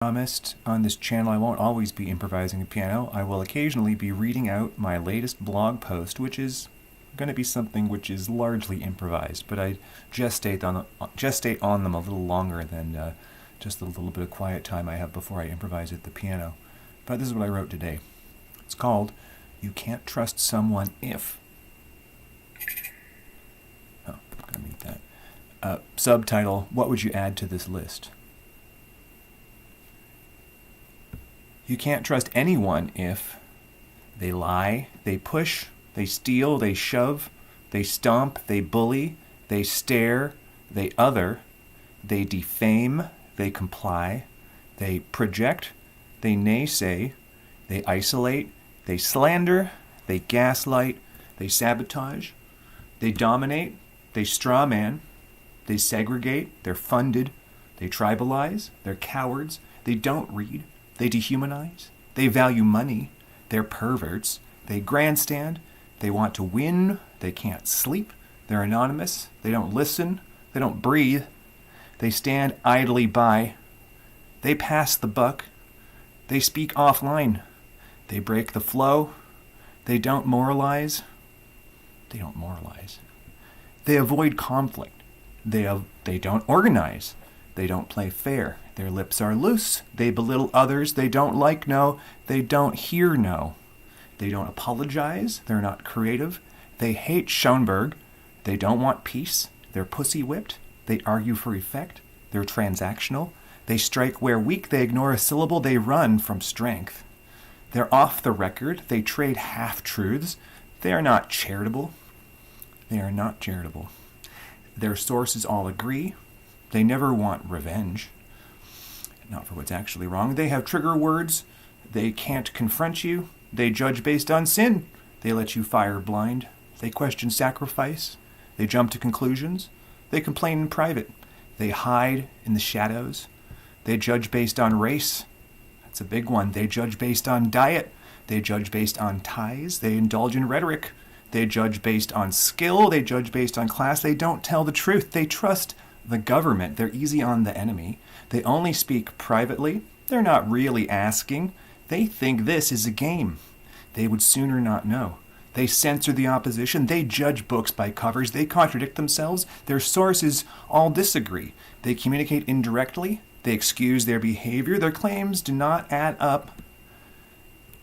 Promised on this channel I won't always be improvising a piano. I will occasionally be reading out my latest blog post, which is going to be something which is largely improvised, but I gestate on them a little longer than just the little bit of quiet time I have before I improvise at the piano. But this is what I wrote today. It's called "You Can't Trust Someone If..." Oh, I'm going to read that. Subtitle: What would you add to this list? You can't trust anyone if they lie, they push, they steal, they shove, they stomp, they bully, they stare, they other, they defame, they comply, they project, they naysay, they isolate, they slander, they gaslight, they sabotage, they dominate, they strawman, they segregate, they're funded, they tribalize, they're cowards, they don't read, they dehumanize, they value money, they're perverts, they grandstand, they want to win, they can't sleep, they're anonymous, they don't listen, they don't breathe, they stand idly by, they pass the buck, they speak offline, they break the flow, they don't moralize, they avoid conflict, they don't organize, they don't play fair, their lips are loose, they belittle others, they don't like no, they don't hear no, they don't apologize, they're not creative, they hate Schoenberg, they don't want peace, they're pussy-whipped, they argue for effect, they're transactional, they strike where weak, they ignore a syllable, they run from strength. They're off the record, they trade half-truths, they are not charitable. Their sources all agree, they never want revenge. Not for what's actually wrong. They have trigger words. They can't confront you. They judge based on sin. They let you fire blind. They question sacrifice. They jump to conclusions. They complain in private. They hide in the shadows. They judge based on race. That's a big one. They judge based on diet. They judge based on ties. They indulge in rhetoric. They judge based on skill. They judge based on class. They don't tell the truth. They trust the government. They're easy on the enemy. They only speak privately. They're not really asking. They think this is a game. They would sooner not know. They censor the opposition. They judge books by covers. They contradict themselves. Their sources all disagree. They communicate indirectly. They excuse their behavior. Their claims do not add up.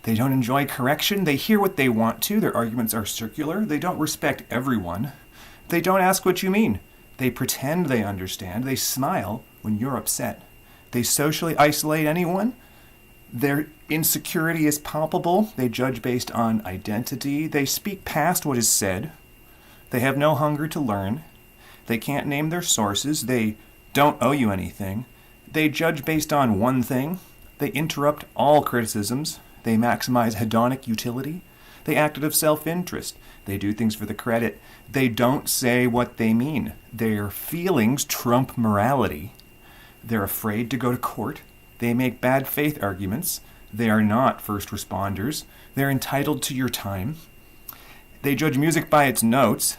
They don't enjoy correction. They hear what they want to. Their arguments are circular. They don't respect everyone. They don't ask what you mean. They pretend they understand. They smile when you're upset. They socially isolate anyone. Their insecurity is palpable. They judge based on identity. They speak past what is said. They have no hunger to learn. They can't name their sources. They don't owe you anything. They judge based on one thing. They interrupt all criticisms. They maximize hedonic utility. They act out of self-interest. They do things for the credit. They don't say what they mean. Their feelings trump morality. They're afraid to go to court. They make bad faith arguments. They are not first responders. They're entitled to your time. They judge music by its notes.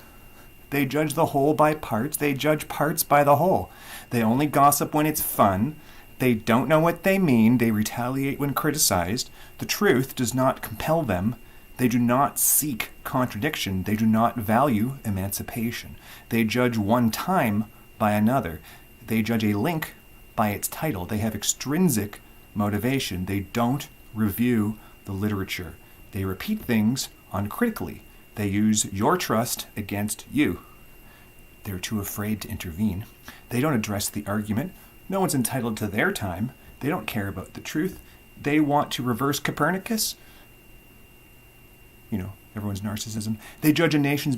They judge the whole by parts. They judge parts by the whole. They only gossip when it's fun. They don't know what they mean. They retaliate when criticized. The truth does not compel them. They do not seek contradiction. They do not value emancipation. They judge one time by another. They judge a link by its title. They have extrinsic motivation. They don't review the literature. They repeat things uncritically. They use your trust against you. They're too afraid to intervene. They don't address the argument. No one's entitled to their time. They don't care about the truth. They want to reverse Copernicus. Everyone's narcissism. They judge a nation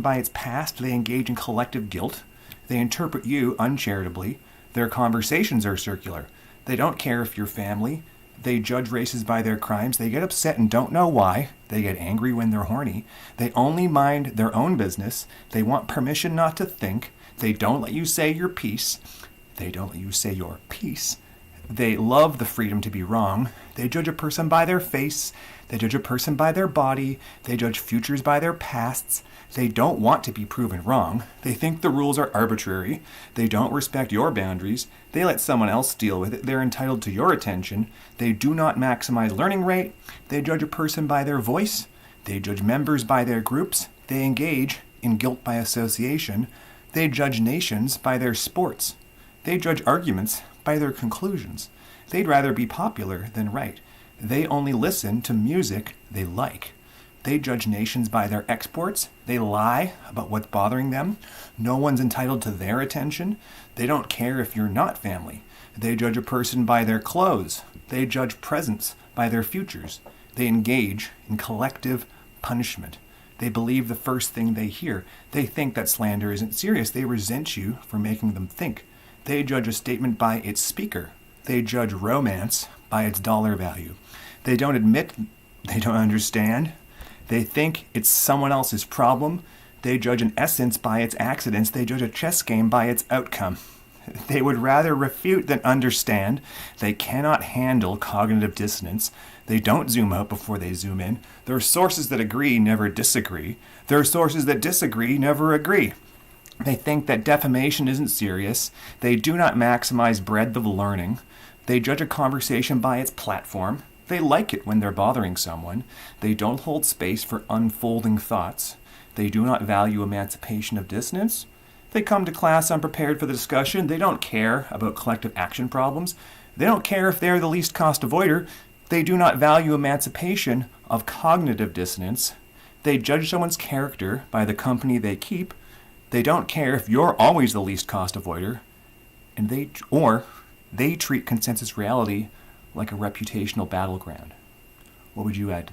by its past. They engage in collective guilt. They interpret you uncharitably. Their conversations are circular. They don't care if you're family. They judge races by their crimes. They get upset and don't know why. They get angry when they're horny. They only mind their own business. They want permission not to think. They don't let you say your piece. They love the freedom to be wrong. They judge a person by their face. They judge a person by their body. They judge futures by their pasts. They don't want to be proven wrong. They think the rules are arbitrary. They don't respect your boundaries. They let someone else deal with it. They're entitled to your attention. They do not maximize learning rate. They judge a person by their voice. They judge members by their groups. They engage in guilt by association. They judge nations by their sports. They judge arguments by their conclusions. They'd rather be popular than right. They only listen to music they like. They judge nations by their exports. They lie about what's bothering them. No one's entitled to their attention. They don't care if you're not family. They judge a person by their clothes. They judge presents by their futures. They engage in collective punishment. They believe the first thing they hear. They think that slander isn't serious. They resent you for making them think. They judge a statement by its speaker. They judge romance by its dollar value. They don't admit they don't understand. They think it's someone else's problem. They judge an essence by its accidents. They judge a chess game by its outcome. They would rather refute than understand. They cannot handle cognitive dissonance. They don't zoom out before they zoom in. There are sources that agree, never disagree. There are sources that disagree, never agree. They think that defamation isn't serious. They do not maximize breadth of learning. They judge a conversation by its platform. They like it when they're bothering someone. They don't hold space for unfolding thoughts. They do not value emancipation of dissonance. They come to class unprepared for the discussion. They don't care about collective action problems. They don't care if they're the least cost avoider. They do not value emancipation of cognitive dissonance. They judge someone's character by the company they keep. They don't care if you're always the least cost avoider. And they treat consensus reality like a reputational battleground. What would you add to this?